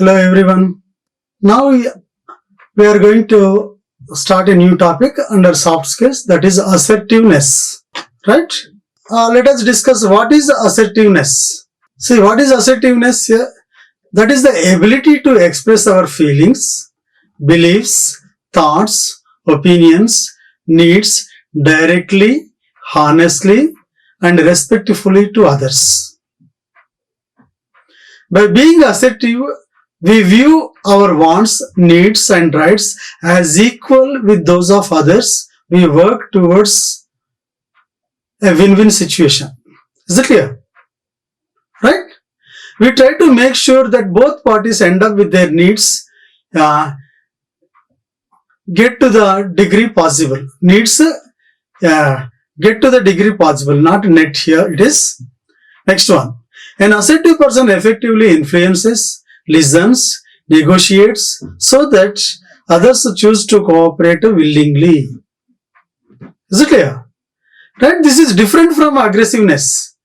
Hello everyone. Now we are going to start a new topic under soft skills, that is assertiveness. Right? Let us discuss what is assertiveness. See, what is assertiveness here? That is the ability to express our feelings, beliefs, thoughts, opinions, needs directly, honestly, and respectfully to others. By being assertive, we view our wants, needs, and rights as equal with those of others. We work towards a win-win situation. Is it clear? Right? We try to make sure that both parties end up with their needs get to the degree possible. Needs get to the degree possible, not net here. It is next one. An assertive person effectively influences, listens, negotiates so that others choose to cooperate willingly. Is it clear? Right? This is different from aggressiveness.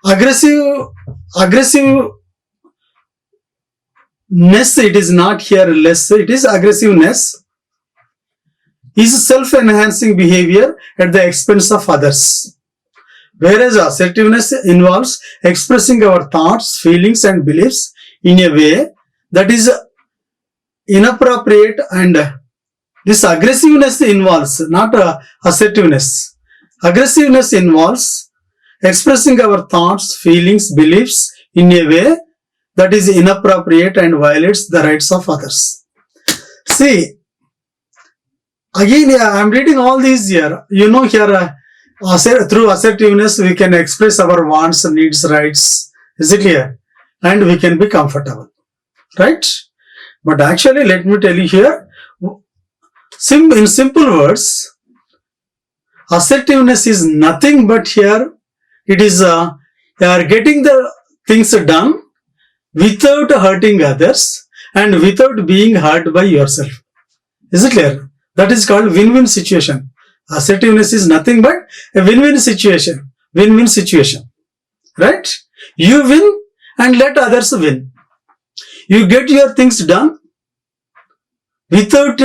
Aggressiveness, it is not here less, it is aggressiveness, is self-enhancing behavior at the expense of others. Whereas assertiveness involves expressing our thoughts, feelings, and beliefs in a way that is inappropriate, and this aggressiveness involves not assertiveness. Aggressiveness involves expressing our thoughts, feelings, beliefs in a way that is inappropriate and violates the rights of others. See, again, I am reading all these here. You know, here through assertiveness we can express our wants, needs, rights. Is it clear? And we can be comfortable, right? But actually, let me tell you here, in simple words, assertiveness is nothing but here it is you are getting the things done without hurting others and without being hurt by yourself. Is it clear? That is called win-win situation. Assertiveness is nothing but a win-win situation. Win-win situation. Right? You win and let others win. You get your things done without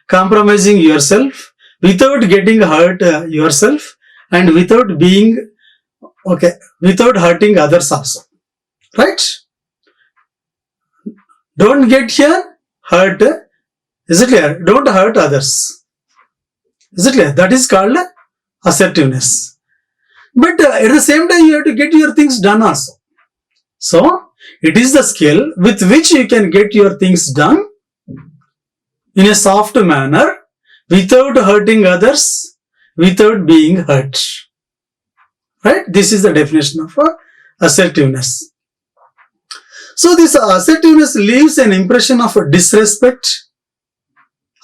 compromising yourself, without getting hurt yourself, and without being without hurting others also. Right? Don't get here hurt. Is it clear? Don't hurt others. Is it clear? That is called assertiveness. But at the same time, you have to get your things done also. So, it is the skill with which you can get your things done in a soft manner, without hurting others, without being hurt. Right? This is the definition of assertiveness. So, this assertiveness leaves an impression of disrespect.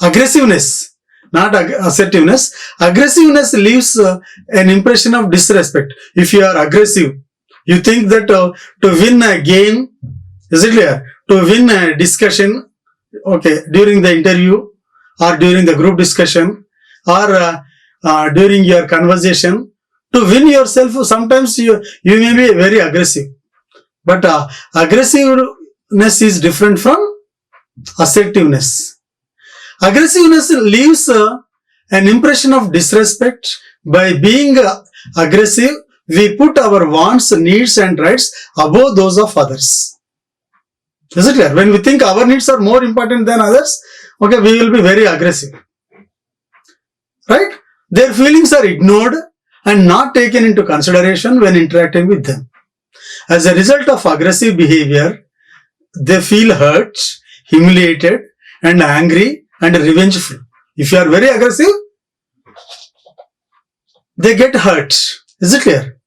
Aggressiveness, not assertiveness. Aggressiveness leaves an impression of disrespect. If you are aggressive, you think that to win a game, is it clear? To win a discussion, during the interview or during the group discussion or during your conversation, to win yourself, sometimes you may be very aggressive. But aggressiveness is different from assertiveness. Aggressiveness leaves an impression of disrespect. By being aggressive, we put our wants, needs, and rights above those of others. Is it clear? When we think our needs are more important than others, we will be very aggressive. Right? Their feelings are ignored and not taken into consideration when interacting with them. As a result of aggressive behavior, they feel hurt, humiliated, and angry and revengeful. If you are very aggressive, they get hurt. Is it clear?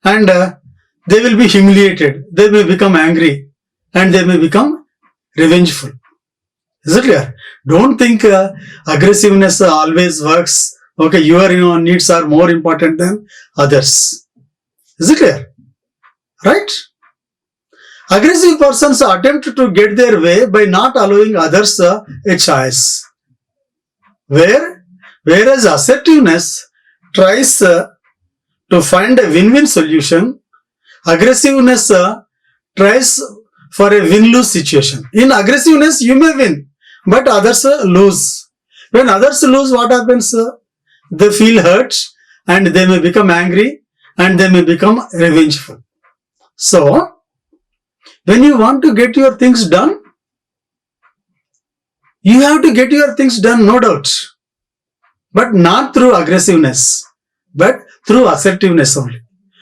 And they will be humiliated. They may become angry and they may become revengeful. Is it clear? Don't think aggressiveness always works. Your needs are more important than others. Is it clear? Right? Aggressive persons attempt to get their way by not allowing others a choice. Whereas assertiveness tries to find a win-win solution, aggressiveness tries for a win-lose situation. In aggressiveness, you may win, but others lose. When others lose, what happens? They feel hurt and they may become angry and they may become revengeful. So, when you want to get your things done, you have to get your things done, no doubt. But not through aggressiveness, but through assertiveness only.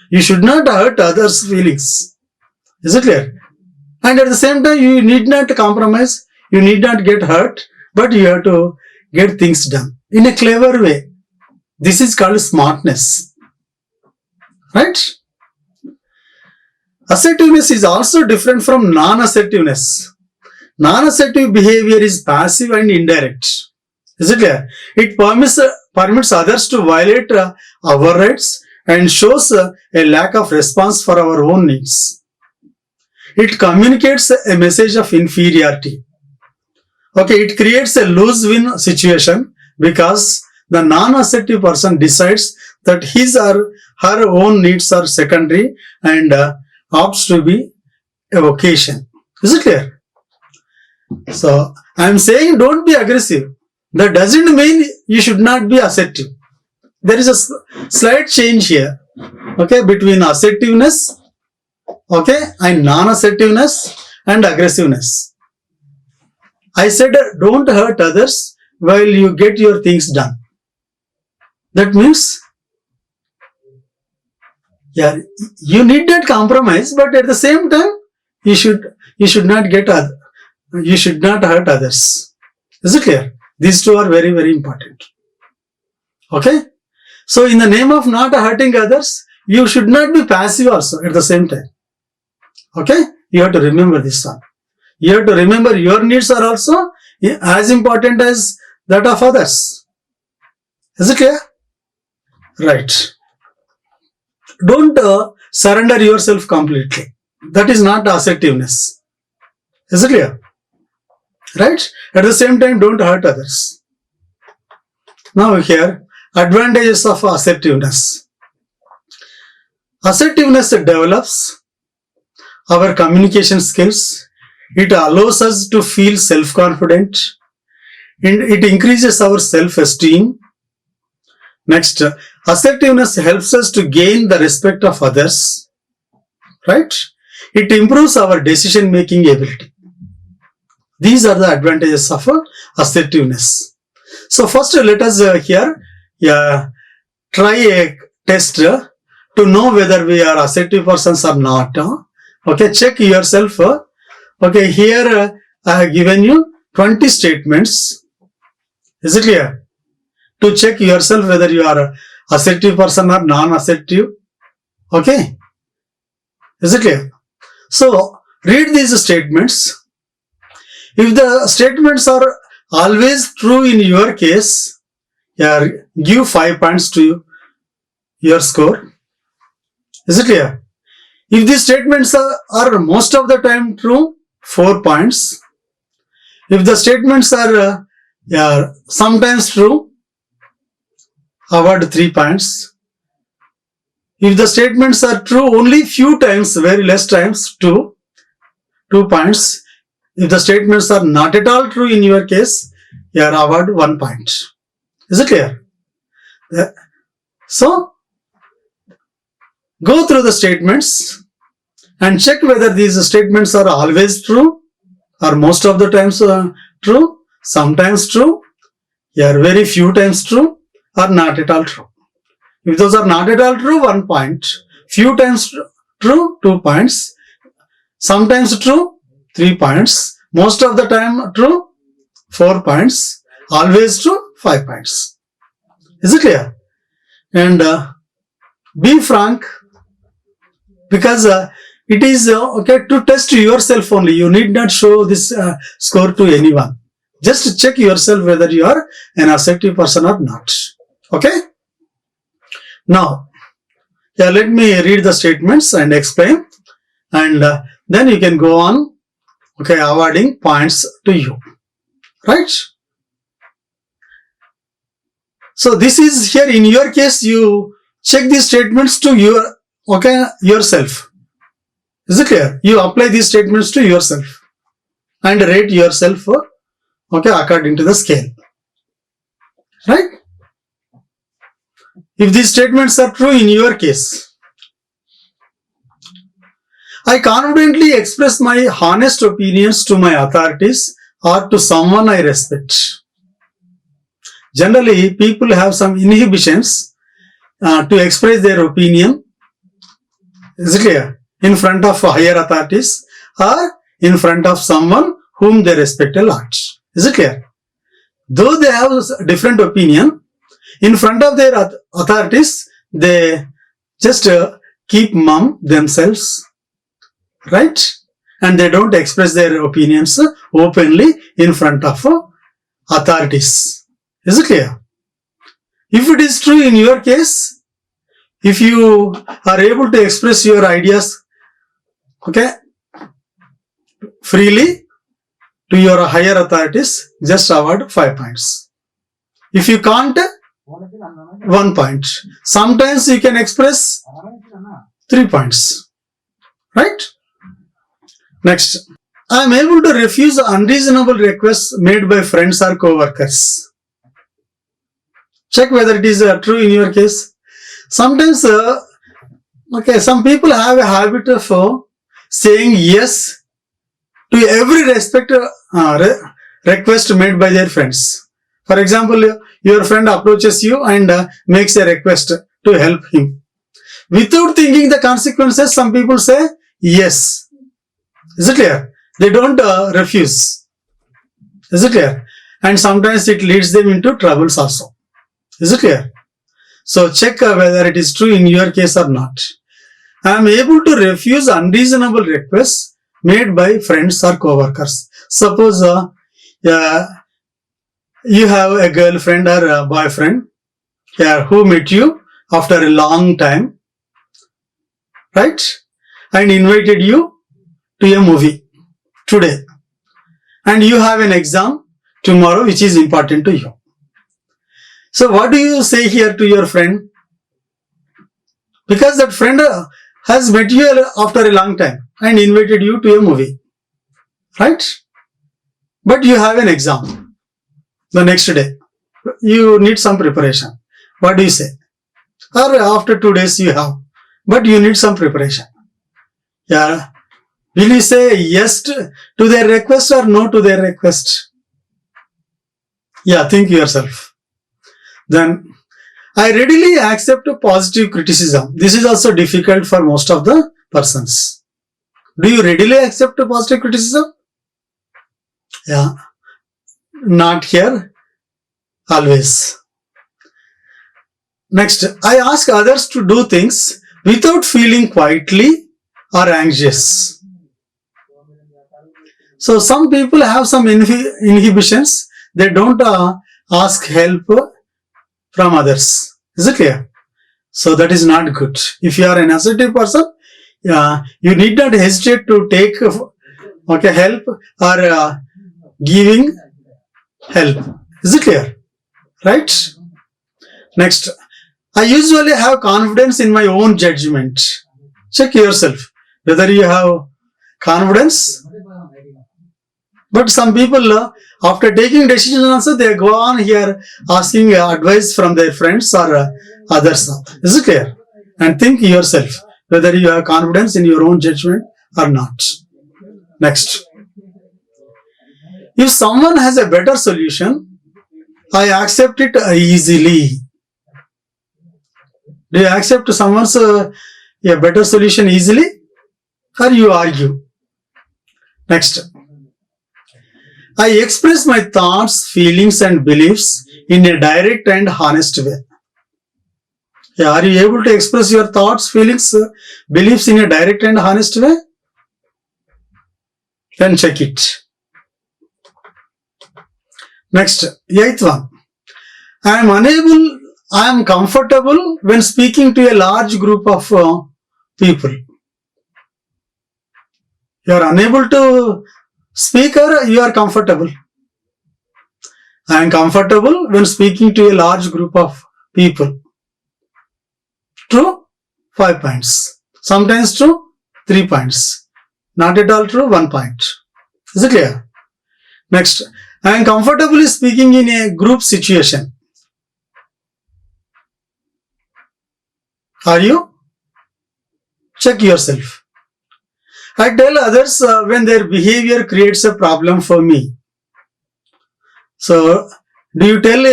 You should not hurt others' feelings. Is it clear? And at the same time, you need not compromise, you need not get hurt, but you have to get things done in a clever way. This is called smartness. Right? Assertiveness is also different from non-assertiveness. Non-assertive behavior is passive and indirect. Is it clear? It permits others to violate our rights and shows a lack of response for our own needs. It communicates a message of inferiority. Okay, it creates a lose-win situation because the non-assertive person decides that his or her own needs are secondary and opts to be a vocation. Is it clear? So, I am saying don't be aggressive. That doesn't mean you should not be assertive. There is a slight change here, okay, between assertiveness, okay, and non-assertiveness and aggressiveness. I said don't hurt others while you get your things done. That means, yeah, you need not compromise, but at the same time, you should not you should not hurt others. Is it clear? These two are very, very important. Okay? So, in the name of not hurting others, you should not be passive also at the same time. Okay? You have to remember this one. You have to remember your needs are also as important as that of others. Is it clear? Right. Don't surrender yourself completely. That is not assertiveness. Is it clear? Right? At the same time, don't hurt others. Now here, advantages of assertiveness. Assertiveness develops our communication skills. It allows us to feel self-confident. It increases our self-esteem. Next, assertiveness helps us to gain the respect of others. Right? It improves our decision-making ability. These are the advantages of assertiveness. So first let us try a test to know whether we are assertive persons or not. Okay, check yourself. Okay, here I have given you 20 statements. Is it clear? To check yourself whether you are an assertive person or non-assertive. Okay? Is it clear? So, read these statements. If the statements are always true in your case, give 5 points to your score. Is it clear? If these statements are most of the time true, 4 points. If the statements are sometimes true, award 3 points. If the statements are true only few times, very less times, 2 points. If the statements are not at all true in your case, you are awarded 1 point. Is it clear? So, go through the statements and check whether these statements are always true or most of the times true, sometimes true, very few times true or not at all true. If those are not at all true, 1 point. Few times true, 2 points. Sometimes true, 3 points. Most of the time true, 4 points. Always true, 5 points. Is it clear? And be frank, because it is okay to test yourself only. You need not show this score to anyone. Just check yourself whether you are an assertive person or not. Okay? Now, let me read the statements and explain, and then you can go on, awarding points to you. Right? So this is here in your case, you check these statements to yourself. Is it clear? You apply these statements to yourself and rate yourself according to the scale. Right? If these statements are true in your case, I confidently express my honest opinions to my authorities or to someone I respect. Generally, people have some inhibitions to express their opinion. Is it clear? In front of higher authorities or in front of someone whom they respect a lot. Is it clear? Though they have a different opinion, in front of their authorities, they just keep mum themselves, right? And they don't express their opinions openly in front of authorities. Is it clear? If it is true in your case, if you are able to express your ideas, freely to your higher authorities, just award 5 points. If you can't, 1 point. Sometimes you can express 3 points. Right? Next. I am able to refuse unreasonable requests made by friends or co-workers. Check whether it is true in your case. Sometimes, some people have a habit of saying yes to every request made by their friends. For example, your friend approaches you and makes a request to help him. Without thinking the consequences, some people say yes. Is it clear? They don't refuse. Is it clear? And sometimes it leads them into troubles also. Is it clear? So check whether it is true in your case or not. I am able to refuse unreasonable requests made by friends or co-workers. Suppose you have a girlfriend or a boyfriend who met you after a long time, right? And invited you to a movie today. And you have an exam tomorrow which is important to you. So what do you say here to your friend? Because that friend has met you after a long time and invited you to a movie, right? But you have an exam the next day. You need some preparation. What do you say? Or after 2 days you have, but you need some preparation. Yeah. Will you say yes to their request or no to their request? Yeah, think yourself. Then, I readily accept a positive criticism. This is also difficult for most of the persons. Do you readily accept a positive criticism? Yeah. Not here. Always. Next, I ask others to do things without feeling quietly or anxious. So some people have some inhibitions. They don't ask help from others. Is it clear? So that is not good. If you are an assertive person, you need not hesitate to take help or giving help. Is it clear? Right? Next, I usually have confidence in my own judgment. Check yourself whether you have confidence. But some people, after taking decisions also, they go on here asking advice from their friends or others. Is it clear? And think yourself whether you have confidence in your own judgment or not. Next. If someone has a better solution, I accept it easily. Do you accept someone's a better solution easily? Or you argue? Next. I express my thoughts, feelings and beliefs in a direct and honest way. Yeah, are you able to express your thoughts, feelings, beliefs in a direct and honest way? Then check it. Next, 8th one. I am comfortable when speaking to a large group of people. You are unable to speak or you are comfortable? I am comfortable when speaking to a large group of people. True? 5 points. Sometimes true? 3 points. Not at all true, 1 point. Is it clear? Next, I am comfortably speaking in a group situation. Are you? Check yourself. I tell others when their behavior creates a problem for me. So, do you tell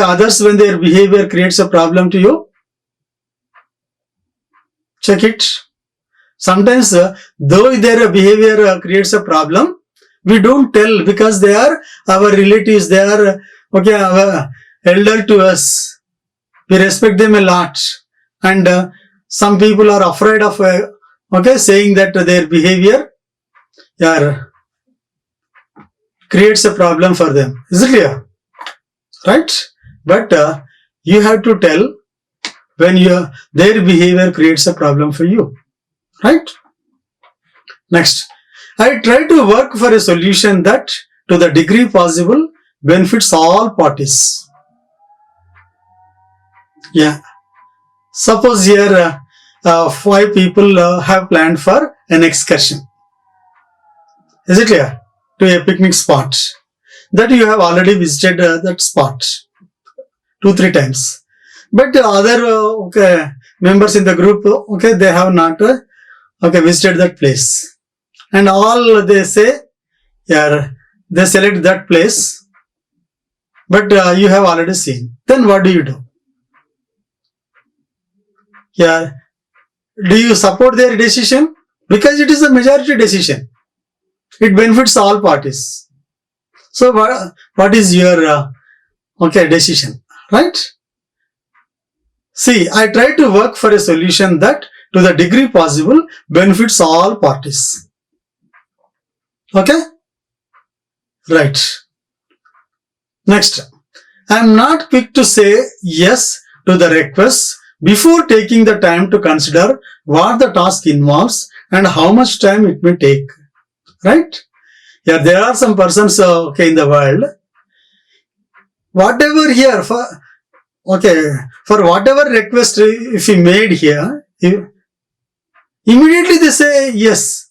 others when their behavior creates a problem to you? Check it. Sometimes, though their behavior creates a problem, we don't tell because they are our relatives, they are our elder to us. We respect them a lot, and some people are afraid of saying that their behavior creates a problem for them. Is it clear? Right? But you have to tell when their behavior creates a problem for you. Right? Next, I try to work for a solution that, to the degree possible, benefits all parties. Yeah. Suppose here 5 people have planned for an excursion. Is it clear? To a picnic spot. That you have already visited that spot 2-3 times. But other members in the group, they have not visited that place. And all they say, they select that place, but you have already seen. Then what do you do? Do you support their decision? Because it is a majority decision. It benefits all parties. So what is your decision? Right? See, I try to work for a solution that, to the degree possible, benefits all parties. Okay? Right. Next, I am not quick to say yes to the request before taking the time to consider what the task involves and how much time it may take. Right? Yeah, there are some persons in the world. Whatever here for whatever request if you made here, immediately they say yes.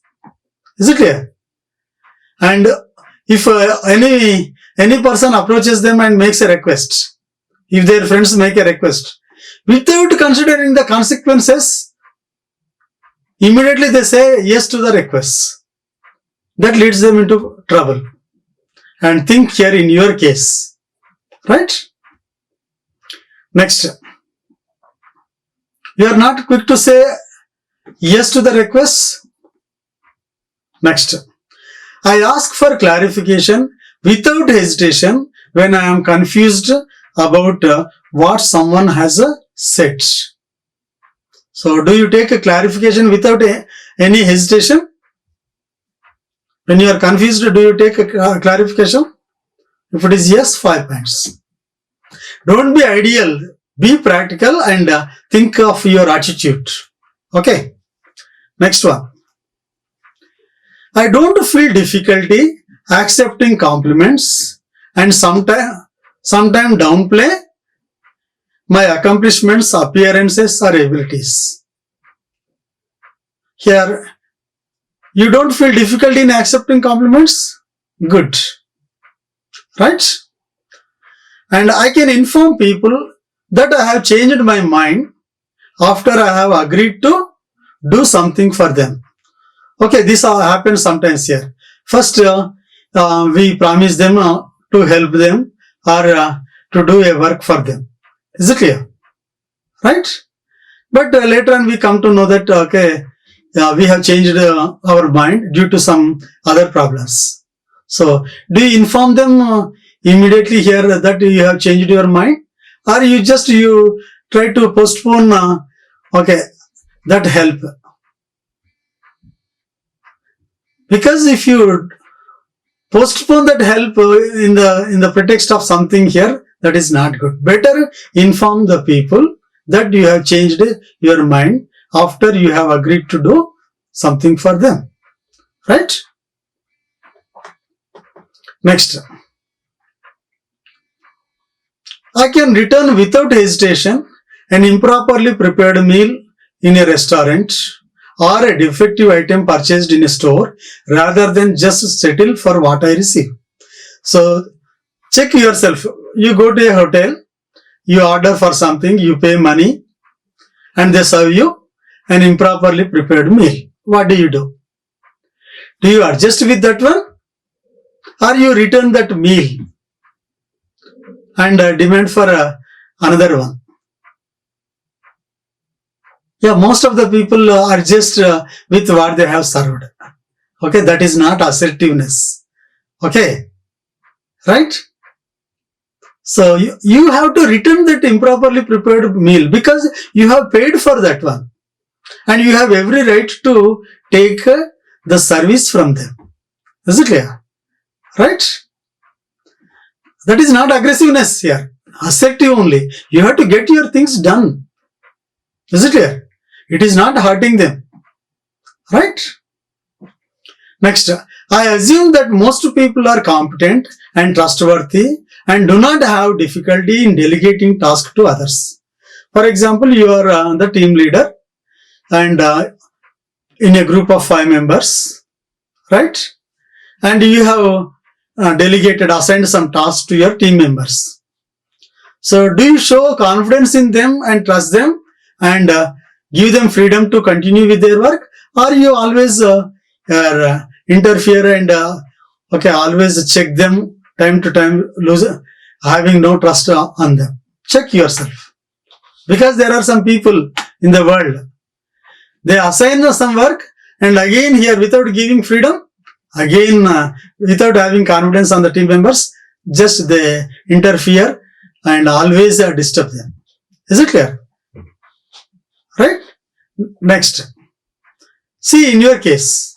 Is it clear? And if any person approaches them and makes a request, if their friends make a request, without considering the consequences, immediately they say yes to the request. That leads them into trouble. And think here in your case. Right? Next. You are not quick to say yes to the request. Next. I ask for clarification without hesitation when I am confused about what someone has said. So, do you take a clarification without any hesitation? When you are confused, do you take a clarification? If it is yes, 5 points. Don't be ideal. Be practical and think of your attitude. Okay. Next one. I don't feel difficulty accepting compliments and sometimes downplay my accomplishments, appearances or abilities. Here, you don't feel difficulty in accepting compliments? Good. Right? And I can inform people that I have changed my mind after I have agreed to do something for them. Okay, this happens sometimes here. First, we promise them to help them or to do a work for them. Is it clear? Right? But later on we come to know that, we have changed our mind due to some other problems. So, do you inform them immediately here that you have changed your mind? Or you try to postpone, that help? Because if you postpone that help in the pretext of something here, that is not good. Better inform the people that you have changed your mind after you have agreed to do something for them. Right? Next. I can return without hesitation an improperly prepared meal in a restaurant or a defective item purchased in a store rather than just settle for what I receive. So check yourself. You go to a hotel, you order for something, you pay money, and they serve you an improperly prepared meal. What do? Do you adjust with that one? Or you return that meal and demand for another one? Yeah, most of the people adjust with what they have served. Okay, that is not assertiveness. Okay, right? So you have to return that improperly prepared meal because you have paid for that one. And you have every right to take the service from them. Is it clear? Right? That is not aggressiveness here. Assertive only. You have to get your things done. Is it clear? It is not hurting them. Right? Next, I assume that most people are competent and trustworthy and do not have difficulty in delegating tasks to others. For example, you are the team leader and in a group of 5 members, right? And you have assigned some tasks to your team members. So do you show confidence in them and trust them and give them freedom to continue with their work, or you always interfere and always check them time to time, having no trust on them? Check yourself, because there are some people in the world, they assign some work and again here without giving freedom, again without having confidence on the team members, just they interfere and always disturb them. Is it clear? Right? Next. See, in your case,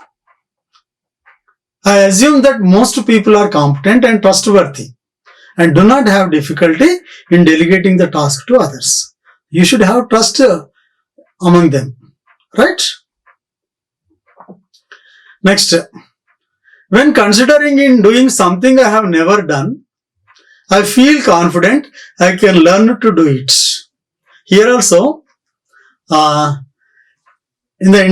I assume that most people are competent and trustworthy and do not have difficulty in delegating the task to others. You should have trust among them. Right? Next. When considering in doing something I have never done, I feel confident I can learn to do it. Here also, in the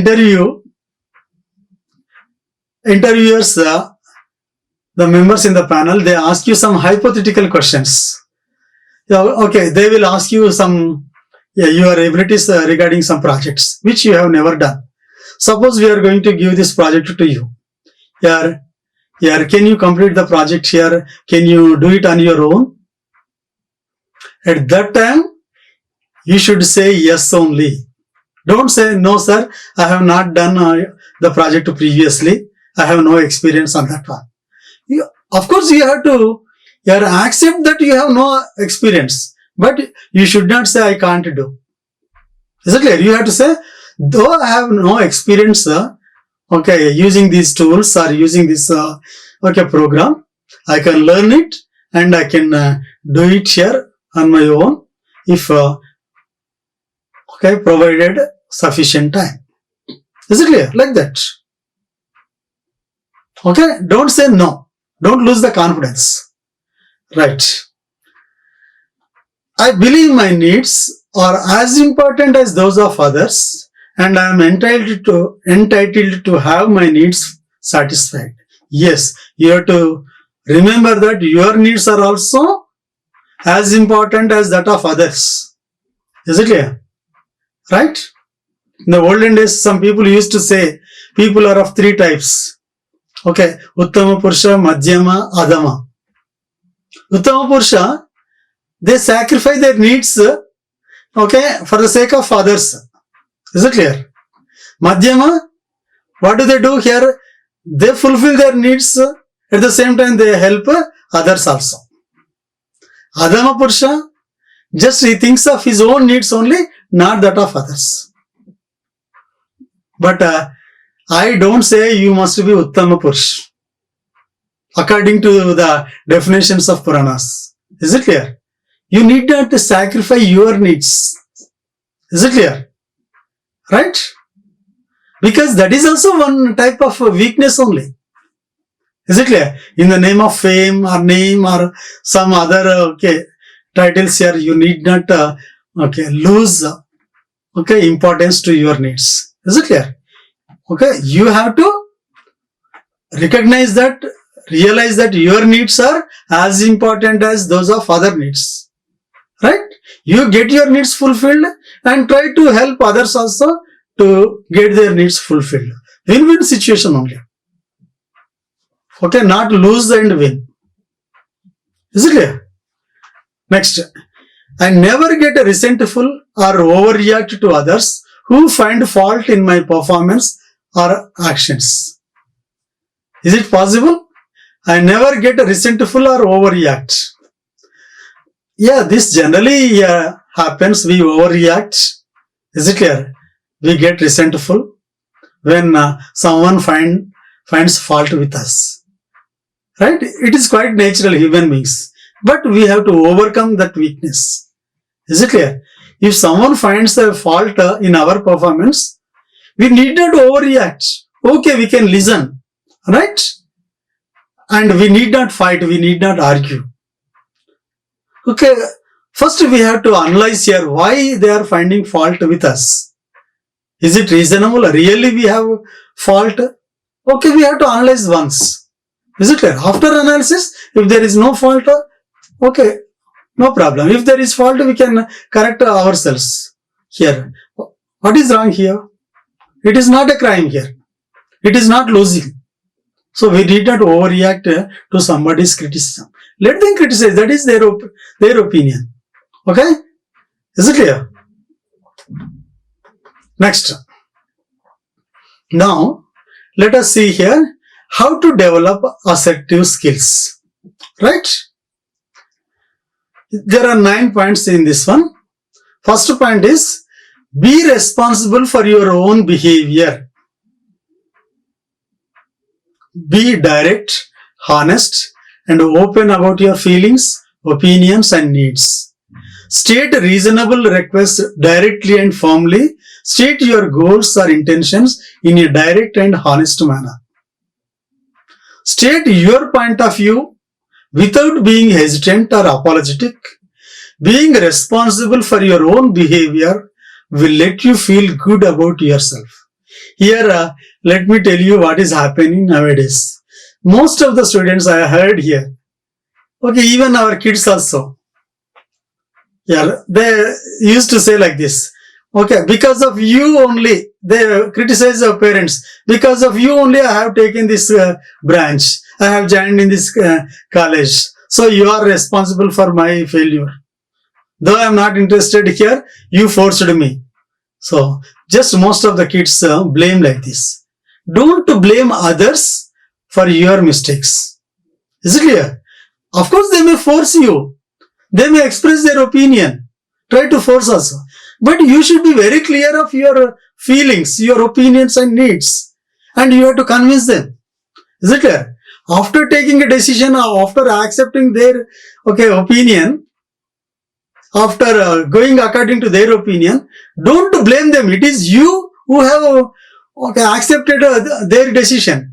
interviewers, the members in the panel, they ask you some hypothetical questions. Yeah, okay, they will ask you some your abilities regarding some projects which you have never done. Suppose we are going to give this project to you. Here, can you complete the project here? Can you do it on your own? At that time, you should say yes only. Don't say, no sir, I have not done the project previously. I have no experience on that one. Of course, you have to accept that you have no experience. But you should not say, I can't do. Is it clear? You have to say, though I have no experience, using these tools or using this program, I can learn it and I can do it here on my own if provided sufficient time. Is it clear? Like that. Okay, don't say no. Don't lose the confidence. Right. I believe my needs are as important as those of others, and I am entitled to have my needs satisfied. Yes, you have to remember that your needs are also as important as that of others. Is it clear? Right? In the olden days, some people used to say people are of 3 types. Okay, Uttama Purusha, Madhyama, Adama. Uttama Purusha, they sacrifice their needs, for the sake of others. Is it clear? Madhyama, what do they do here? They fulfill their needs, at the same time they help others also. Adama Purusha, just he thinks of his own needs only, not that of others. But I don't say you must be Uttama Purusha, according to the definitions of Puranas. Is it clear? You need not to sacrifice your needs. Is it clear? Right? Because that is also one type of weakness only. Is it clear? In the name of fame or name or some other titles here, you need not lose importance to your needs. Is it clear? Okay, you have to recognize that, realize that your needs are as important as those of other needs. Right? You get your needs fulfilled and try to help others also to get their needs fulfilled. Win-win situation only. Okay, not lose and win. Is it clear? Next, I never get resentful or overreact to others who find fault in my performance or actions. Is it possible? I never get resentful or overreact. Yeah, this generally happens. We overreact. Is it clear? We get resentful when someone finds fault with us. Right? It is quite natural, human beings. But we have to overcome that weakness. Is it clear? If someone finds a fault in our performance, we need not overreact. Okay, we can listen. Right? And we need not fight. We need not argue. Okay, first we have to analyze here why they are finding fault with us. Is it reasonable? Really we have fault? Okay, we have to analyze once. Is it clear? After analysis, if there is no fault, okay, no problem. If there is fault, we can correct ourselves here. What is wrong here? It is not a crime here. It is not losing. So we need not overreact to somebody's criticism. Let them criticize. That is their opinion. Okay? Is it clear? Next. Now, let us see here how to develop assertive skills. Right? There are 9 points in this one. First point is, be responsible for your own behavior. Be direct, honest, and open about your feelings, opinions, and needs. State reasonable requests directly and firmly. State your goals or intentions in a direct and honest manner. State your point of view without being hesitant or apologetic. Being responsible for your own behavior will let you feel good about yourself. Here, let me tell you what is happening nowadays. Most of the students I heard here, okay, even our kids also, yeah, they used to say like this, okay, because of you only, they criticize their parents, because of you only I have taken this branch, I have joined in this college, so you are responsible for my failure. Though I am not interested here, you forced me. So, just most of the kids blame like this. Don't blame others for your mistakes. Is it clear? Of course, they may force you. They may express their opinion. Try to force also. But you should be very clear of your feelings, your opinions and needs. And you have to convince them. Is it clear? After taking a decision or after accepting their opinion, after going according to their opinion, don't blame them. It is you who have accepted their decision.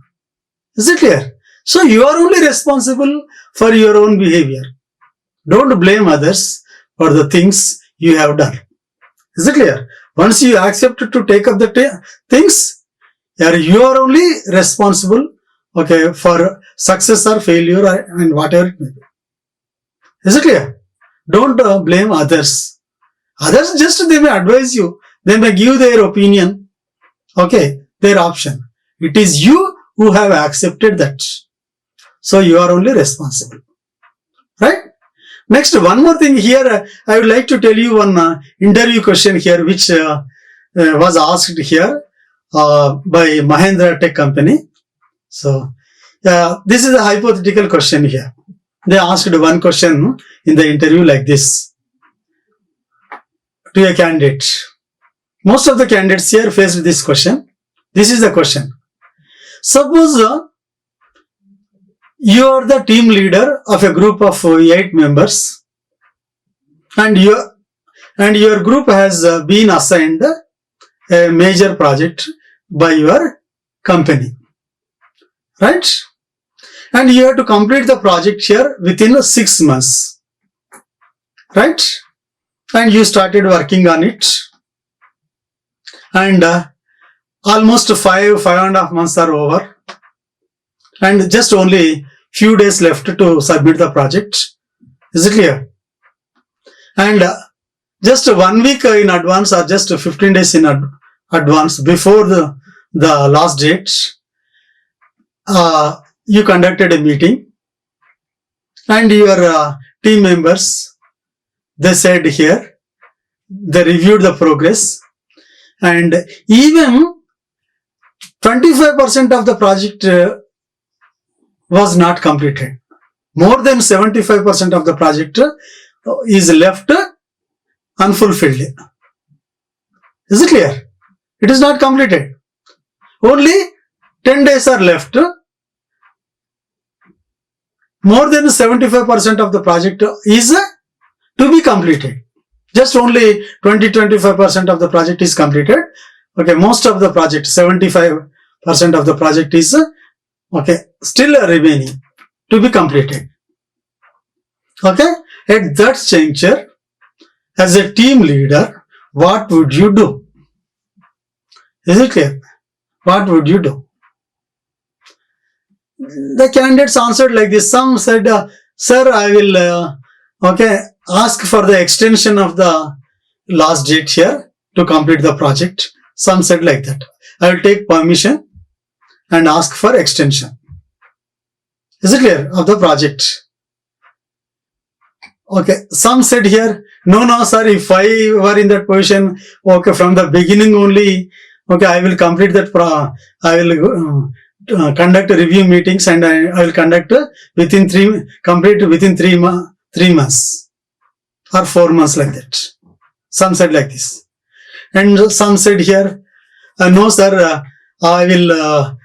Is it clear? So you are only responsible for your own behavior. Don't blame others for the things you have done. Is it clear? Once you accept to take up the things, you are only responsible for success or failure and whatever it may be. Is it clear? Don't blame others. Others just they may advise you. They may give their opinion. Their option. It is you who have accepted that. So you are only responsible. Right? Next, one more thing here. I would like to tell you one interview question here which was asked here by Mahindra Tech Company. So, this is a hypothetical question here. They asked one question in the interview like this to a candidate. Most of the candidates here faced this question. This is the question. Suppose you are the team leader of a group of 8 members and your group has been assigned a major project by your company. Right? And you have to complete the project here within 6 months. Right? And you started working on it. And almost 5.5 months are over, and just only few days left to submit the project. Is it clear? And just 1 week in advance, or just 15 days in advance before the last date, you conducted a meeting, and your team members, they said here, they reviewed the progress, and even 25% of the project was not completed. More than 75% of the project is left unfulfilled. Is it clear? It is not completed. Only 10 days are left. More than 75% of the project is to be completed. Just only 20-25% of the project is completed. Okay, most of the project, 75% of the project is still remaining to be completed. Okay, at that juncture, as a team leader, what would you do? Is it clear? What would you do? The candidates answered like this. Some said, sir, I will ask for the extension of the last date here to complete the project. Some said like that. I will take permission and ask for extension. Is it clear? Of the project. Okay. Some said here, no, sir, if I were in that position, from the beginning only, I will complete that, I will conduct review meetings, and I will conduct complete within 3 months or 4 months, like that. Some said like this. And some said here, no, sir, I will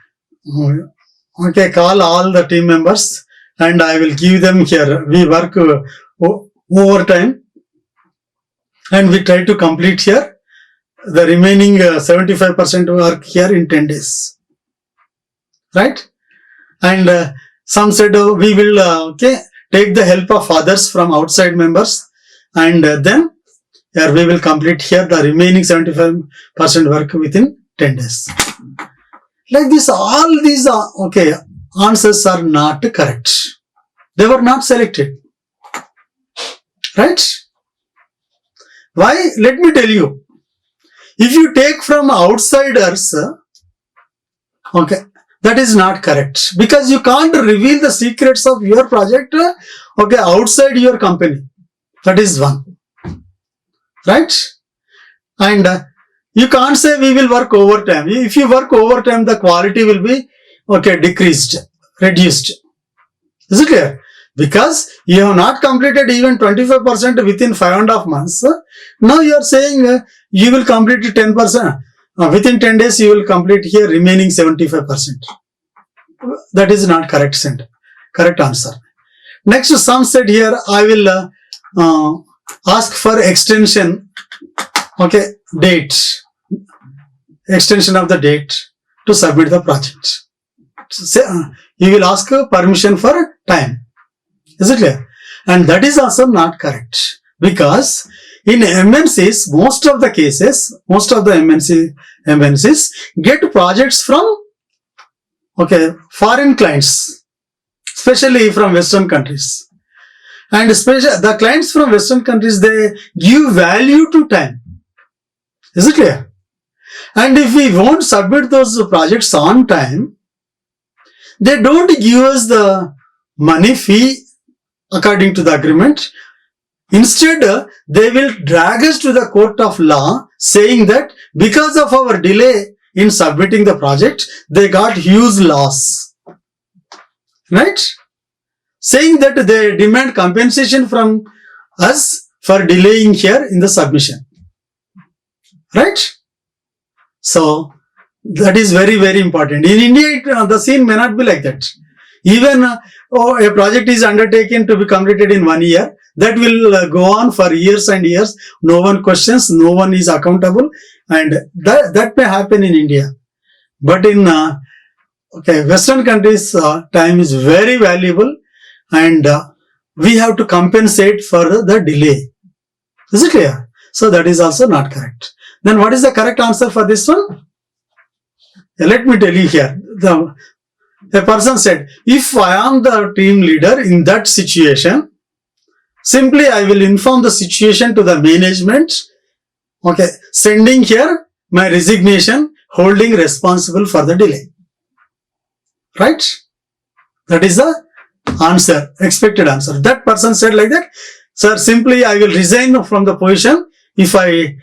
call all the team members and I will give them here. We work overtime and we try to complete here the remaining 75% work here in 10 days. Right? And some said, we will take the help of others from outside members, and then we will complete here the remaining 75% work within 10 days. Like this, all these answers are not correct. They were not selected. Right? Why? Let me tell you. If you take from outsiders, that is not correct, because you can't reveal the secrets of your project outside your company. That is one. Right? And you can't say we will work overtime. If you work overtime, the quality will be decreased, reduced. Is it clear? Because you have not completed even 25% within 5.5 months. Now you are saying you will complete 10%. Within 10 days, you will complete here remaining 75%. That is not correct answer. Next, some said here, I will ask for extension, date, extension of the date to submit the project. You will ask permission for time. Is it clear? And that is also not correct, because in MNCs, most of the MNCs get projects from foreign clients, especially from Western countries. And especially the clients from Western countries, they give value to time. Is it clear? And if we won't submit those projects on time, they don't give us the money fee according to the agreement. Instead, they will drag us to the court of law, saying that because of our delay in submitting the project, they got huge loss. Right? Saying that they demand compensation from us for delaying here in the submission. Right? So, that is very, very important. In India, the scene may not be like that. Even a project is undertaken to be completed in 1 year. That will go on for years and years. No one questions, no one is accountable, and that may happen in India. But in Western countries, time is very valuable, and we have to compensate for the delay. Is it clear? So that is also not correct. Then what is the correct answer for this one? Let me tell you here. A person said, if I am the team leader in that situation, simply I will inform the situation to the management. Okay, sending here my resignation, holding responsible for the delay. Right? That is the answer, expected answer. That person said like that, sir, simply I will resign from the position if I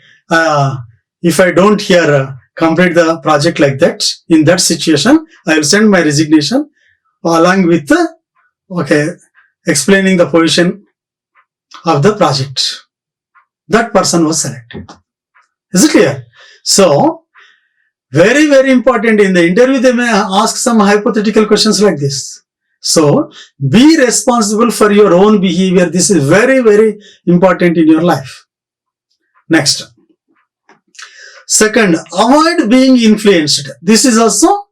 don't here complete the project like that. In that situation, I will send my resignation along with explaining the position of the project. That person was selected. Is it clear? So, very, very important. In the interview, they may ask some hypothetical questions like this. So, be responsible for your own behavior. This is very, very important in your life. Next. Second, avoid being influenced. This is also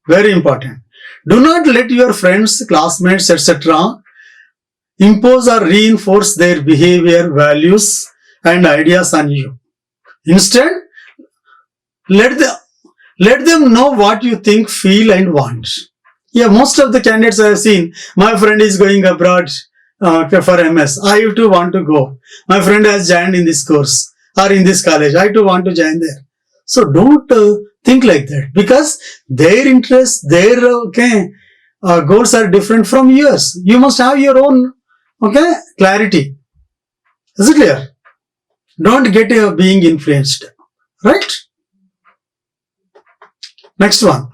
very important. Do not let your friends, classmates, etc. impose or reinforce their behavior, values, and ideas on you. Instead, let them know what you think, feel, and want. Yeah, most of the candidates I have seen, my friend is going abroad for MS. I too want to go. My friend has joined in this course or in this college. I too want to join there. So don't think like that, because their interests, their goals are different from yours. You must have your own clarity. Is it clear? Don't get being influenced. Right? Next one.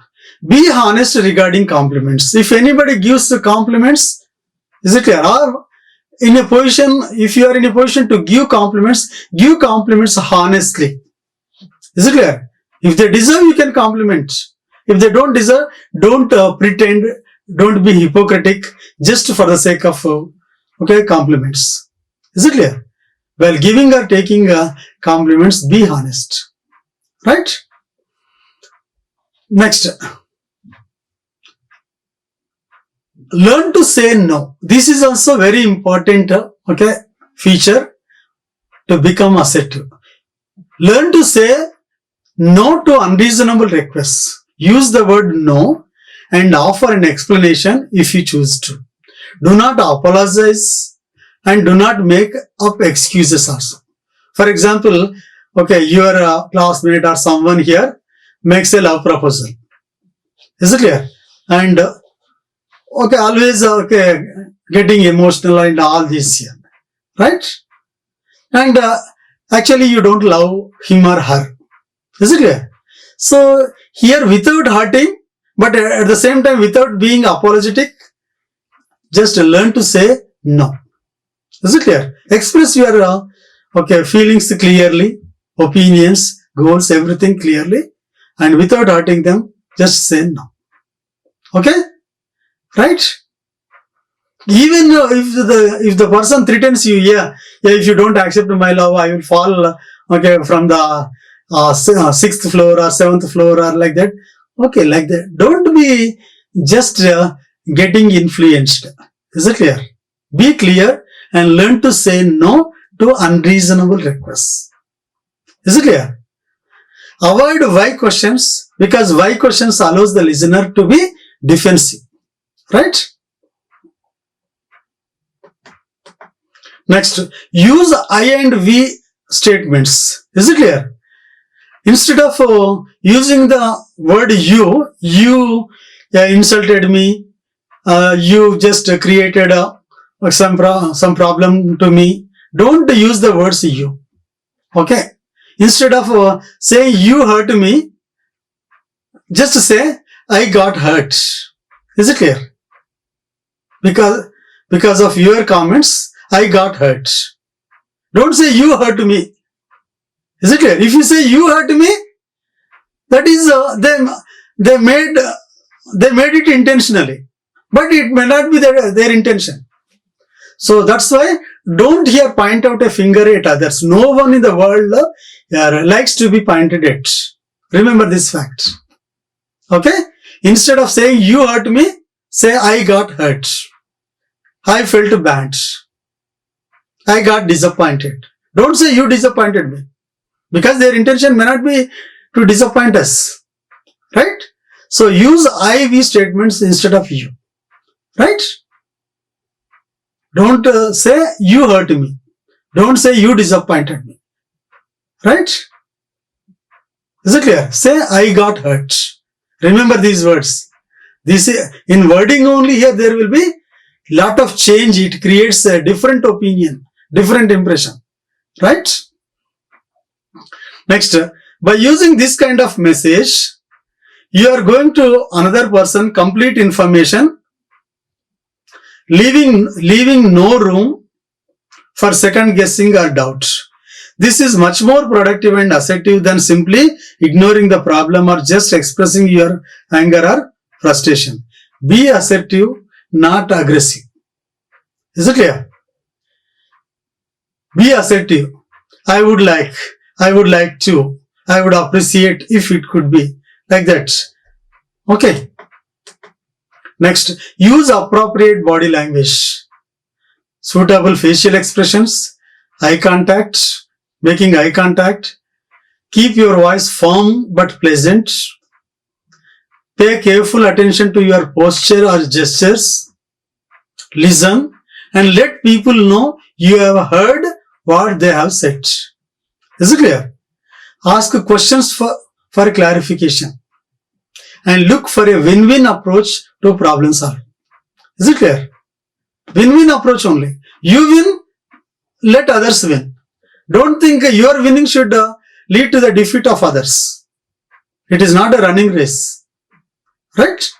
Be honest regarding compliments. If anybody gives the compliments, is it clear? Or in a position, if you are in a position to give compliments honestly. Is it clear? If they deserve, you can compliment. If they don't deserve, don't pretend, don't be hypocritic just for the sake of compliments. Is it clear? While giving or taking compliments, be honest. Right? Next. Learn to say no. This is also very important feature to become assertive. Learn to say no to unreasonable requests. Use the word no and offer an explanation if you choose to. Do not apologize and do not make up excuses also. For example, your classmate or someone here makes a love proposal. Is it clear? And always getting emotional and all this here. Right? And actually you don't love him or her. Is it clear? So here, without hurting, but at the same time without being apologetic, just learn to say no. Is it clear? Express your feelings clearly, opinions, goals, everything clearly, and without hurting them, just say no. Okay? Right? Even if the person threatens you, if you don't accept my love, I will fall from the 6th floor or 7th floor or like that. Okay, like that. Don't be just getting influenced. Is it clear? Be clear and learn to say no to unreasonable requests. Is it clear? Avoid why questions, because why questions allows the listener to be defensive. Right? Next, use I and we statements. Is it clear? Instead of using the word you insulted me, you just created some problem to me. Don't use the words you. Okay? Instead of saying you hurt me, just say I got hurt. Is it clear? Because of your comments, I got hurt. Don't say you hurt me. Is it clear? If you say you hurt me, that is they made it intentionally, but it may not be their intention. So that's why don't here point out a finger at others. No one in the world likes to be pointed at. Remember this fact. Okay? Instead of saying you hurt me, say I got hurt. I felt bad. I got disappointed. Don't say you disappointed me, because their intention may not be to disappoint us. right? So use I, we statements instead of you, right? Don't say you hurt me. Don't say you disappointed me, right? Is it clear? Say I got hurt. Remember these words. This in wording only here there will be lot of change. It creates a different opinion, different impression, right? Next, by using this kind of message, you are going to another person complete information, leaving no room for second guessing or doubt. This is much more productive and assertive than simply ignoring the problem or just expressing your anger or frustration. Be assertive, not aggressive. Is it clear? Be assertive. I would like to, I would appreciate if it could be like that. Okay. Next, use appropriate body language. Suitable facial expressions, eye contact, making eye contact. Keep your voice firm but pleasant. Pay careful attention to your posture or gestures. Listen and let people know you have heard what they have said. Is it clear? Ask questions for clarification and look for a win-win approach to problem solving. Is it clear? Win-win approach only. You win, let others win. Don't think your winning should lead to the defeat of others. It is not a running race. Right?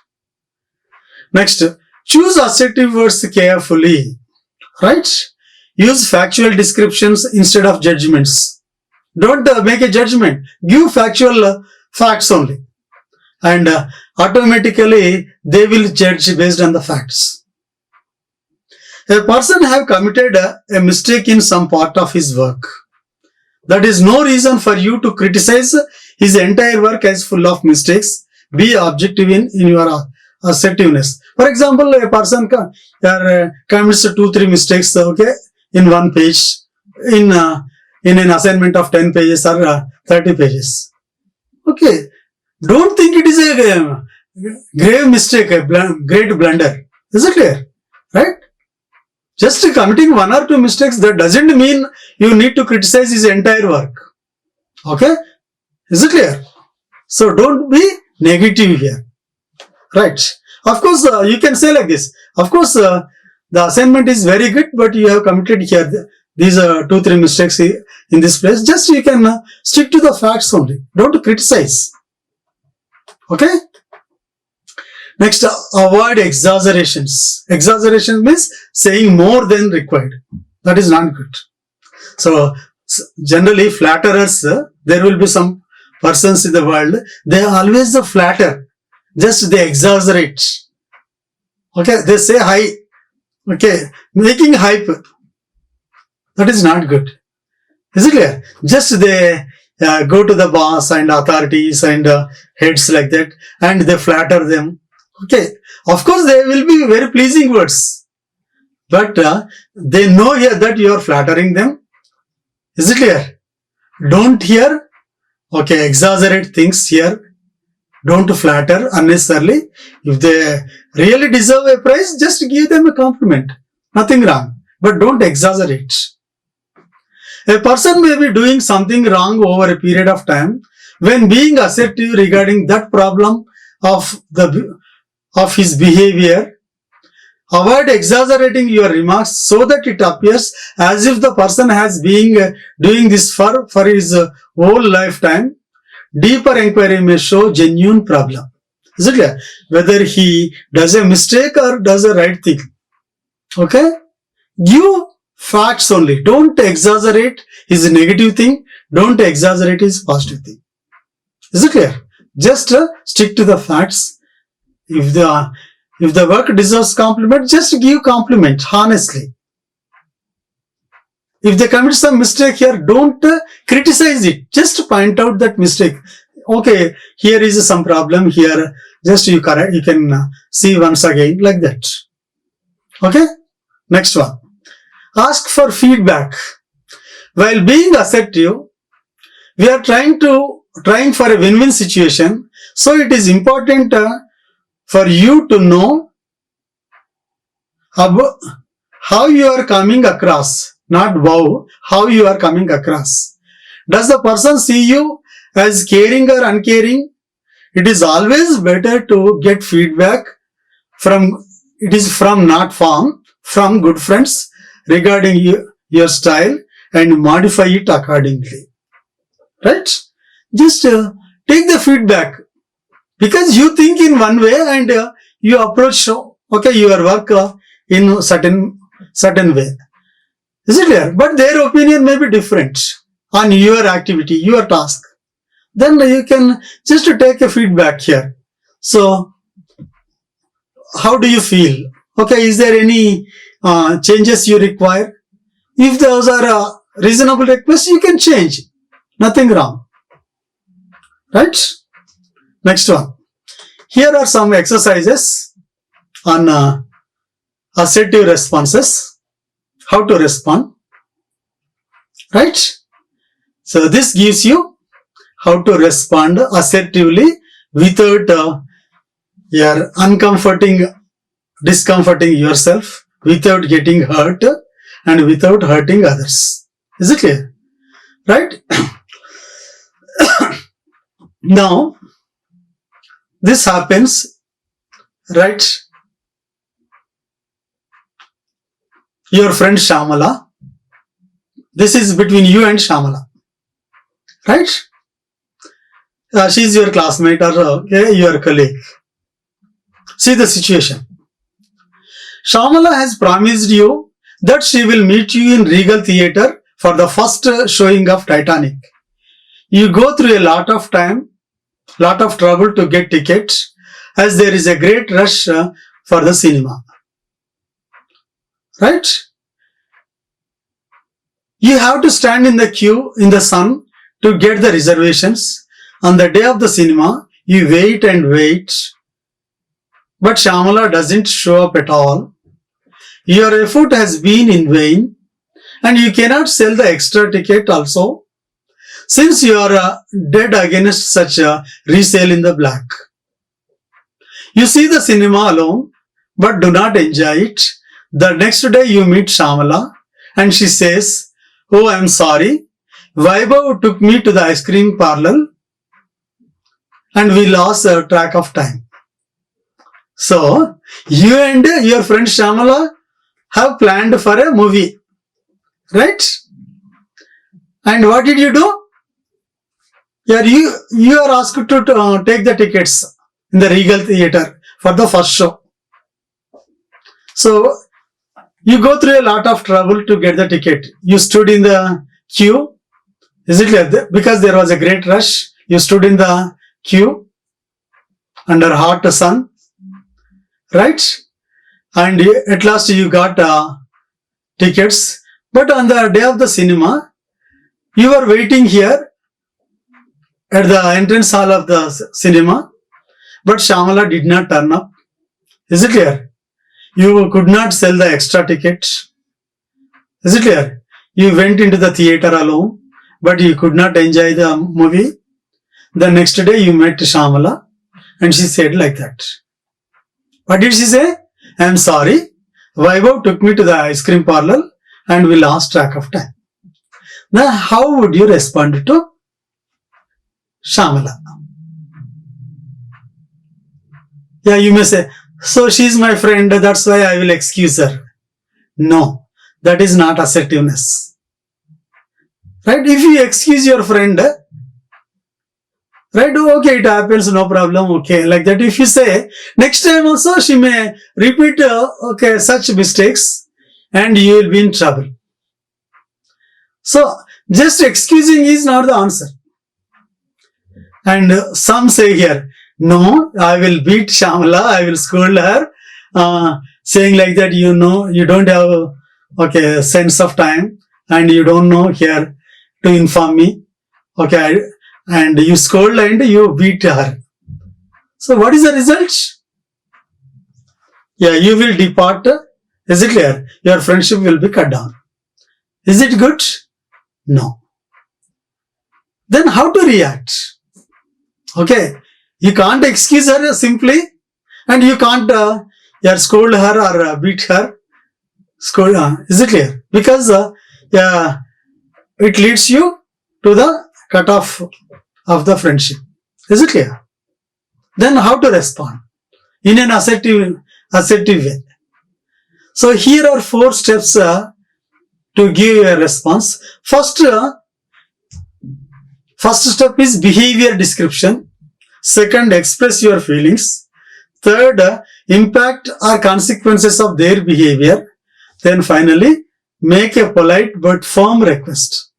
Next, choose assertive words carefully. Right? Use factual descriptions instead of judgments. Don't make a judgment. Give factual facts only. And automatically they will judge based on the facts. A person have committed a mistake in some part of his work. That is no reason for you to criticize his entire work as full of mistakes. Be objective in your assertiveness. For example, a person commits 2-3 mistakes, okay, in one page, in an assignment of 10 pages or 30 pages. Okay, don't think it is a grave mistake, a great blunder. Is it clear? Right? Just committing 1 or 2 mistakes, that doesn't mean you need to criticize his entire work. Okay? Is it clear? So don't be negative here. Right? Of course, you can say like this. Of course, the assignment is very good, but you have committed here these 2-3 mistakes in this place. Just you can stick to the facts only. Don't criticize. Okay? Next, avoid exaggerations. Exaggeration means saying more than required. That is not good. So, generally flatterers, there will be some persons in the world, they always flatter. Just they exaggerate. Okay, they say hi. Okay, making hype. That is not good. Is it clear? Just they go to the boss and authorities and heads like that and they flatter them. Okay, of course they will be very pleasing words, but they know here that you are flattering them. Is it clear? Don't hear, okay, exaggerate things here. Don't flatter unnecessarily. If they really deserve a prize, just give them a compliment. Nothing wrong, but don't exaggerate. A person may be doing something wrong over a period of time. When being assertive regarding that problem of his behavior, avoid exaggerating your remarks so that it appears as if the person has been doing this for his whole lifetime. Deeper inquiry may show genuine problem. Is it clear? Whether he does a mistake or does a right thing. Okay? Give facts only. Don't exaggerate his negative thing. Don't exaggerate his positive thing. Is it clear? Just stick to the facts. If the work deserves compliment, just give compliment honestly. If they commit some mistake here, don't criticize it. Just point out that mistake. Okay, here is some problem here. Just you can see once again like that. Okay? Next one. Ask for feedback. While being assertive, we are trying to trying for a win-win situation. So it is important for you to know how you are coming across, not how you are coming across. Does the person see you as caring or uncaring? It is always better to get feedback from not from good friends regarding your style and modify it accordingly. Right? Just take the feedback, because you think in one way and you approach your work in certain way. Is it clear? But their opinion may be different on your activity, your task. Then you can just take a feedback here. So, how do you feel? Is there any changes you require? If those are reasonable requests, you can change. Nothing wrong. Right? Next one. Here are some exercises on assertive responses. How to respond. Right? So this gives you how to respond assertively without you're discomforting yourself, without getting hurt and without hurting others. Is it clear? Right? Now, this happens, right? Your friend Shamala. This is between you and Shamala. Right? She is your classmate or your colleague. See the situation. Shamala has promised you that she will meet you in Regal Theatre for the first showing of Titanic. You go through a lot of trouble to get tickets, as there is a great rush for the cinema. Right? You have to stand in the queue in the sun to get the reservations. On the day of the cinema, you wait and wait, but Shamala doesn't show up at all. Your effort has been in vain, and you cannot sell the extra ticket also, since you are dead against such a resale in the black. You see the cinema alone, but do not enjoy it. The next day you meet Shamala, and she says, "Oh, I'm sorry. Vaibhav took me to the ice cream parlor and we lost track of time." So, you and your friend Shamala have planned for a movie. Right? And what did you do? You are asked to take the tickets in the Regal Theatre for the first show. So, you go through a lot of trouble to get the ticket. You stood in the queue. Is it clear? Because there was a great rush, you stood in the queue under hot sun. Right? And at last you got tickets. But on the day of the cinema, you were waiting here at the entrance hall of the cinema, but Shamala did not turn up. Is it clear? You could not sell the extra ticket. Is it clear? You went into the theater alone, but you could not enjoy the movie. The next day you met Shamala, and she said like that. What did she say? "I'm sorry. Vaibhav took me to the ice cream parlor and we lost track of time." Now, how would you respond to Shamala? Yeah, you may say, "So she's my friend, that's why I will excuse her." No, that is not assertiveness. Right? If you excuse your friend, right, okay, it happens, no problem, okay, like that. If you say, next time also she may repeat such mistakes and you will be in trouble. So, just excusing is not the answer. And some say here, "No, I will beat Shamala, I will scold her," saying like that, you don't have sense of time and you don't know here to inform me. Okay, and you scold and you beat her. So what is the result? Yeah, you will depart. Is it clear? Your friendship will be cut down. Is it good? No. Then how to react? Okay, you can't excuse her simply, and you can't scold her or beat her. Scold, is it clear? Because yeah, it leads you to the cutoff of the friendship. Is it clear? Then how to respond in an assertive way? So here are 4 steps to give a response. First step is behavior description. Second, express your feelings. Third, impact or consequences of their behavior. Then finally, make a polite but firm request.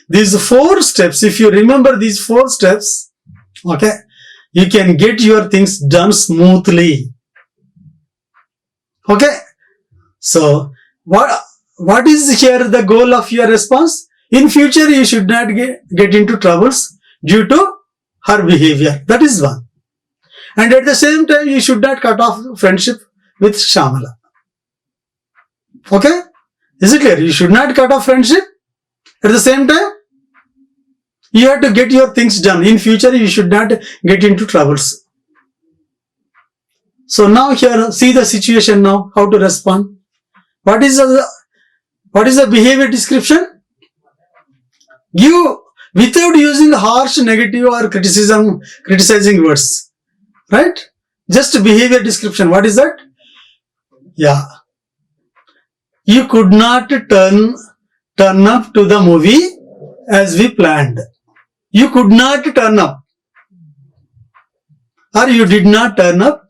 These 4 steps, if you remember these 4 steps, okay, you can get your things done smoothly. Okay, so what is here the goal of your response? In future, you should not get into troubles due to her behavior. That is one. And at the same time, you should not cut off friendship with Shamala. Okay? Is it clear? You should not cut off friendship. At the same time, you have to get your things done. In future, you should not get into troubles. So now here, see the situation now, how to respond. What is the behavior description? Give without using harsh, negative or criticizing words. Right? Just behavior description. What is that? Yeah. You could not turn up to the movie as we planned. You could not turn up. Or you did not turn up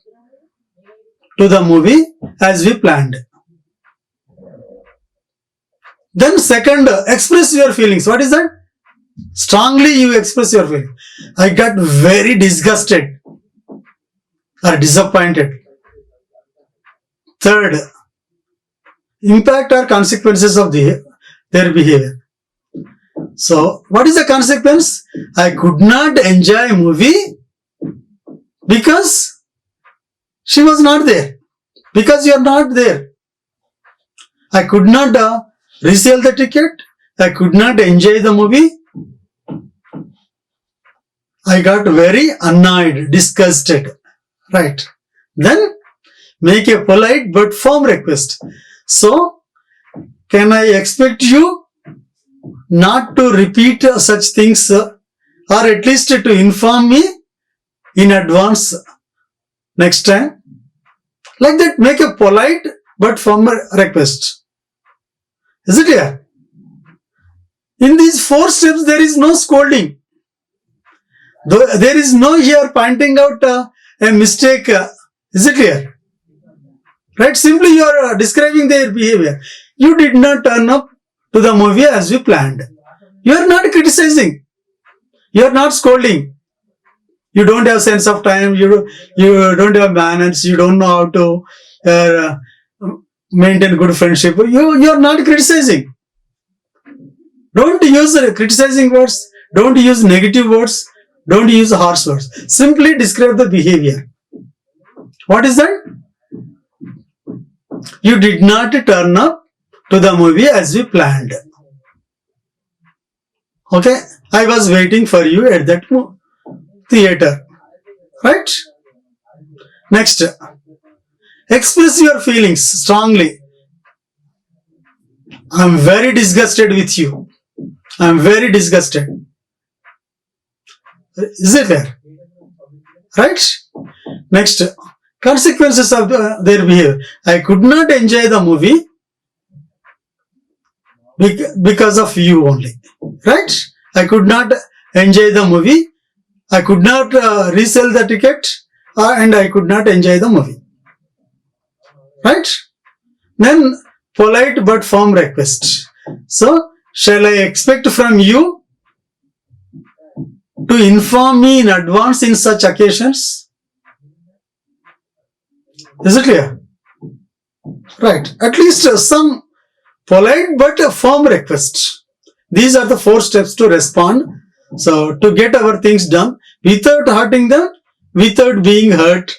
to the movie as we planned. Then second, express your feelings. What is that? Strongly you express your feelings. I got very disgusted or disappointed. Third, impact or consequences of their behavior. So, what is the consequence? I could not enjoy a movie because she was not there. Because you are not there. I could not resell the ticket. I could not enjoy the movie. I got very annoyed, disgusted. Right. Then, make a polite but firm request. So, can I expect you not to repeat such things or at least to inform me in advance next time? Like that, make a polite but firm request. Is it clear? In these 4 steps, there is no scolding. There is no here pointing out a mistake. Is it clear? Right? Simply you are describing their behavior. You did not turn up to the movie as we planned. You are not criticizing. You are not scolding. You don't have sense of time. You don't have manners. You don't know how to maintain good friendship. You are not criticizing. Don't use criticizing words. Don't use negative words. Don't use harsh words. Simply describe the behavior. What is that? You did not turn up to the movie as we planned. Okay? I was waiting for you at that theater. Right? Next. Express your feelings strongly. I am very disgusted with you. I am very disgusted. Is it there? Right? Next. Consequences of their behavior. I could not enjoy the movie because of you only. Right? I could not enjoy the movie. I could not resell the ticket and I could not enjoy the movie. Right? Then polite but firm request. So, shall I expect from you to inform me in advance in such occasions? Is it clear? Right. At least some polite but a firm request. These are the 4 steps to respond. So, to get our things done without hurting them, without being hurt.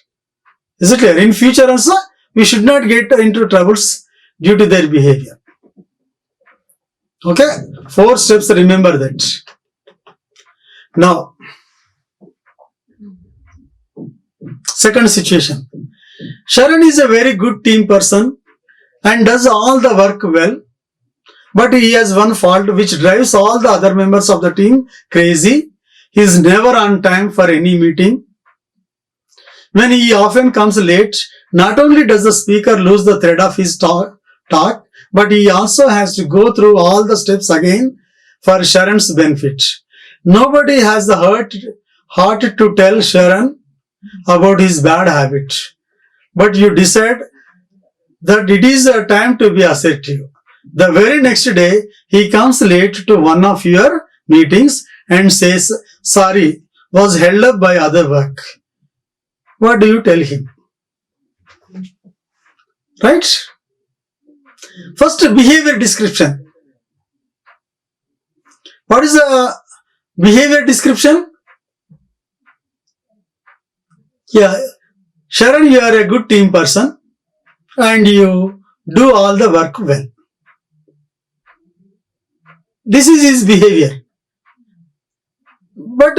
Is it clear? In future also, we should not get into troubles due to their behavior. Okay? 4 steps, remember that. Now, Second situation. Sharan is a very good team person and does all the work well, but he has one fault which drives all the other members of the team crazy. He is never on time for any meeting. When he often comes late, not only does the speaker lose the thread of his talk, but he also has to go through all the steps again for Sharan's benefit. Nobody has the heart to tell Sharan about his bad habit, but you decide that it is a time to be assertive. The very next day, he comes late to one of your meetings and says, sorry, was held up by other work. What do you tell him? Right? First, behavior description. What is the behavior description? Yeah, Sharan, you are a good team person and you do all the work well. This is his behavior. But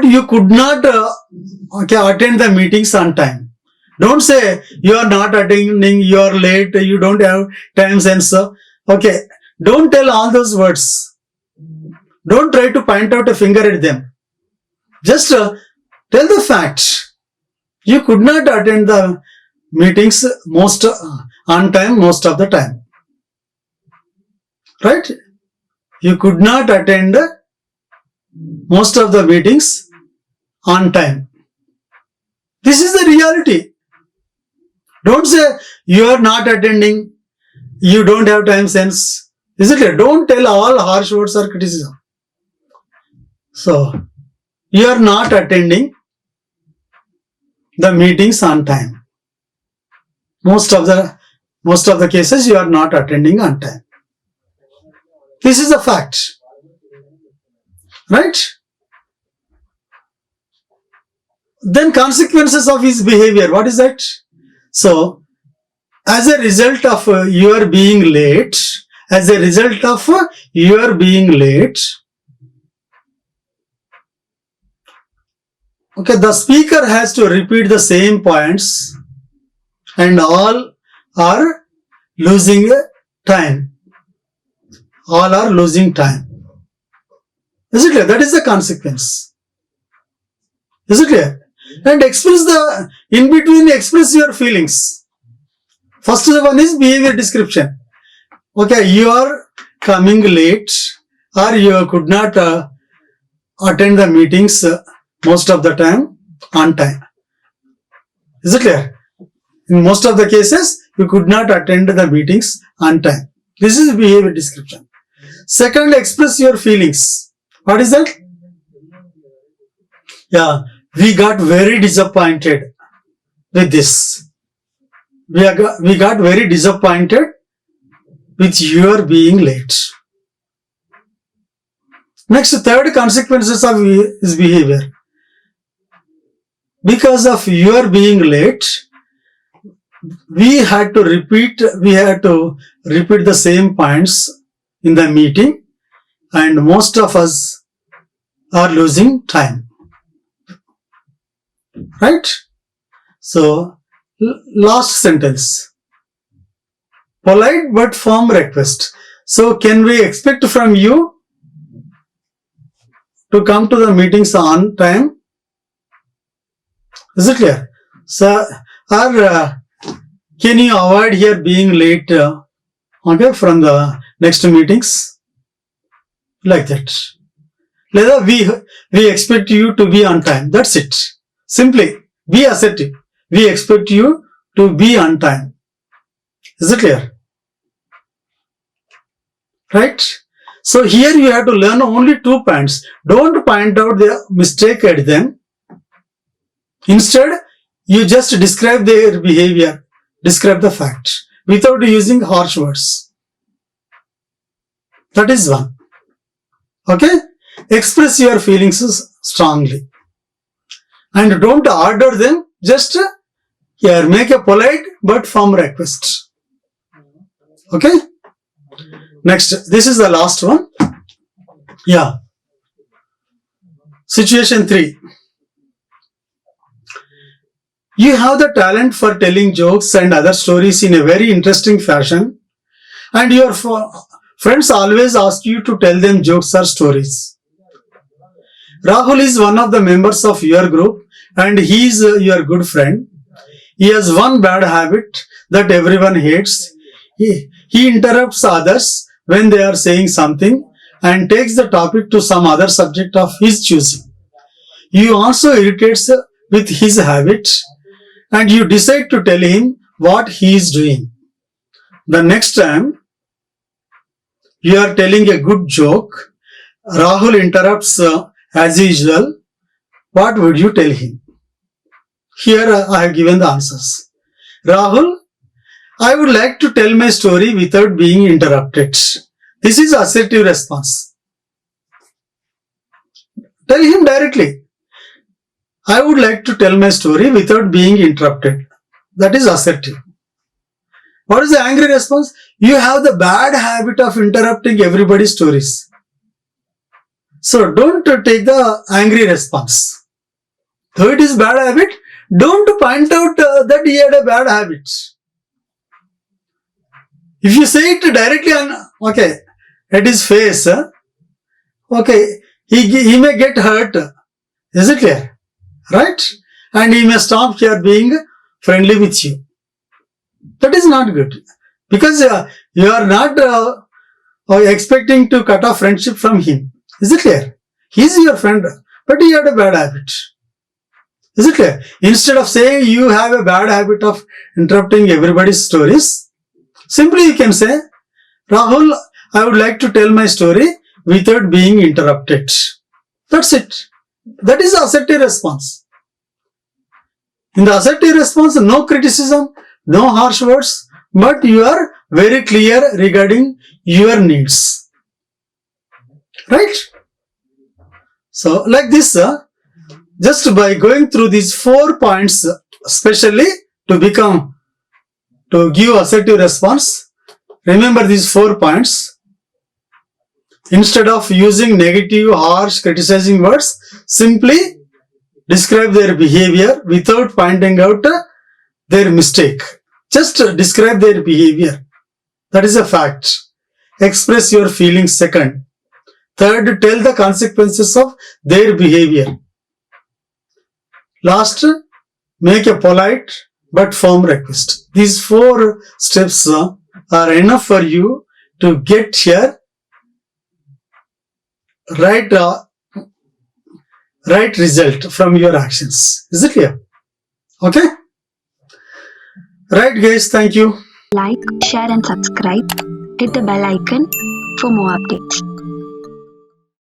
you could not attend the meetings on time. Don't say you are not attending, you are late, you don't have time sense. Okay, don't tell all those words. Don't try to point out a finger at them. Just tell the facts. You could not attend the meetings on time most of the time. Right? You could not attend most of the meetings on time. This is the reality. Don't say you are not attending, you don't have time sense. Is it clear? Don't tell all harsh words or criticism. So, you are not attending the meetings on time. Most of the cases you are not attending on time. This is a fact. Right? Then consequences of his behavior. What is that? So, as a result of your being late, okay, the speaker has to repeat the same points and all are losing time. All are losing time. Is it clear? That is the consequence. Is it clear? And express your feelings. First one is behavior description. Okay, you are coming late or you could not attend the meetings most of the time on time. Is it clear? In most of the cases, you could not attend the meetings on time. This is behavior description. Second, express your feelings. What is that? Yeah, we got very disappointed with this. We got very disappointed with your being late. Next, third consequences of his behavior. Because of your being late, we had to repeat the same points in the meeting and most of us are losing time. Right? So, last sentence. Polite but firm request. So, can we expect from you to come to the meetings on time? Is it clear? So, or can you avoid here being late from the next meetings? Like that. We expect you to be on time. That's it. Simply, be assertive. We expect you to be on time. Is it clear? Right? So here you have to learn only 2 points. Don't point out the mistake at them. Instead, you just describe their behavior, describe the fact without using harsh words. That is one. Okay? Express your feelings strongly. And don't order them, just here make a polite but firm request. Okay? Next, this is the last one. Yeah. Situation 3. You have the talent for telling jokes and other stories in a very interesting fashion, and your friends always ask you to tell them jokes or stories. Rahul is one of the members of your group and he is your good friend. He has one bad habit that everyone hates. He interrupts others when they are saying something and takes the topic to some other subject of his choosing. You also irritates with his habit and you decide to tell him what he is doing. The next time you are telling a good joke, Rahul interrupts as usual. What would you tell him? Here I have given the answers. Rahul, I would like to tell my story without being interrupted. This is assertive response. Tell him directly. I would like to tell my story without being interrupted. That is assertive. What is the angry response? You have the bad habit of interrupting everybody's stories. So don't take the angry response. Though it is bad habit, don't point out that he had a bad habit. If you say it directly at his face, he may get hurt. Is it clear? Right? And he may stop here being friendly with you. That is not good. Because you are not expecting to cut off friendship from him. Is it clear? He is your friend, but he had a bad habit. Is it clear? Instead of saying you have a bad habit of interrupting everybody's stories, simply you can say, Rahul, I would like to tell my story without being interrupted. That's it. That is the assertive response. In the assertive response, no criticism, no harsh words, but you are very clear regarding your needs. Right? So, like this, just by going through these 4 points, especially to give assertive response, remember these 4 points. Instead of using negative, harsh, criticizing words, simply describe their behavior without pointing out their mistake. Just describe their behavior. That is a fact. Express your feelings second. Third, tell the consequences of their behavior. Last, make a polite but firm request. These 4 steps are enough for you to get here right result from your actions. Is it clear? Okay? Right guys, thank you. Like, share and subscribe. Hit the bell icon for more updates.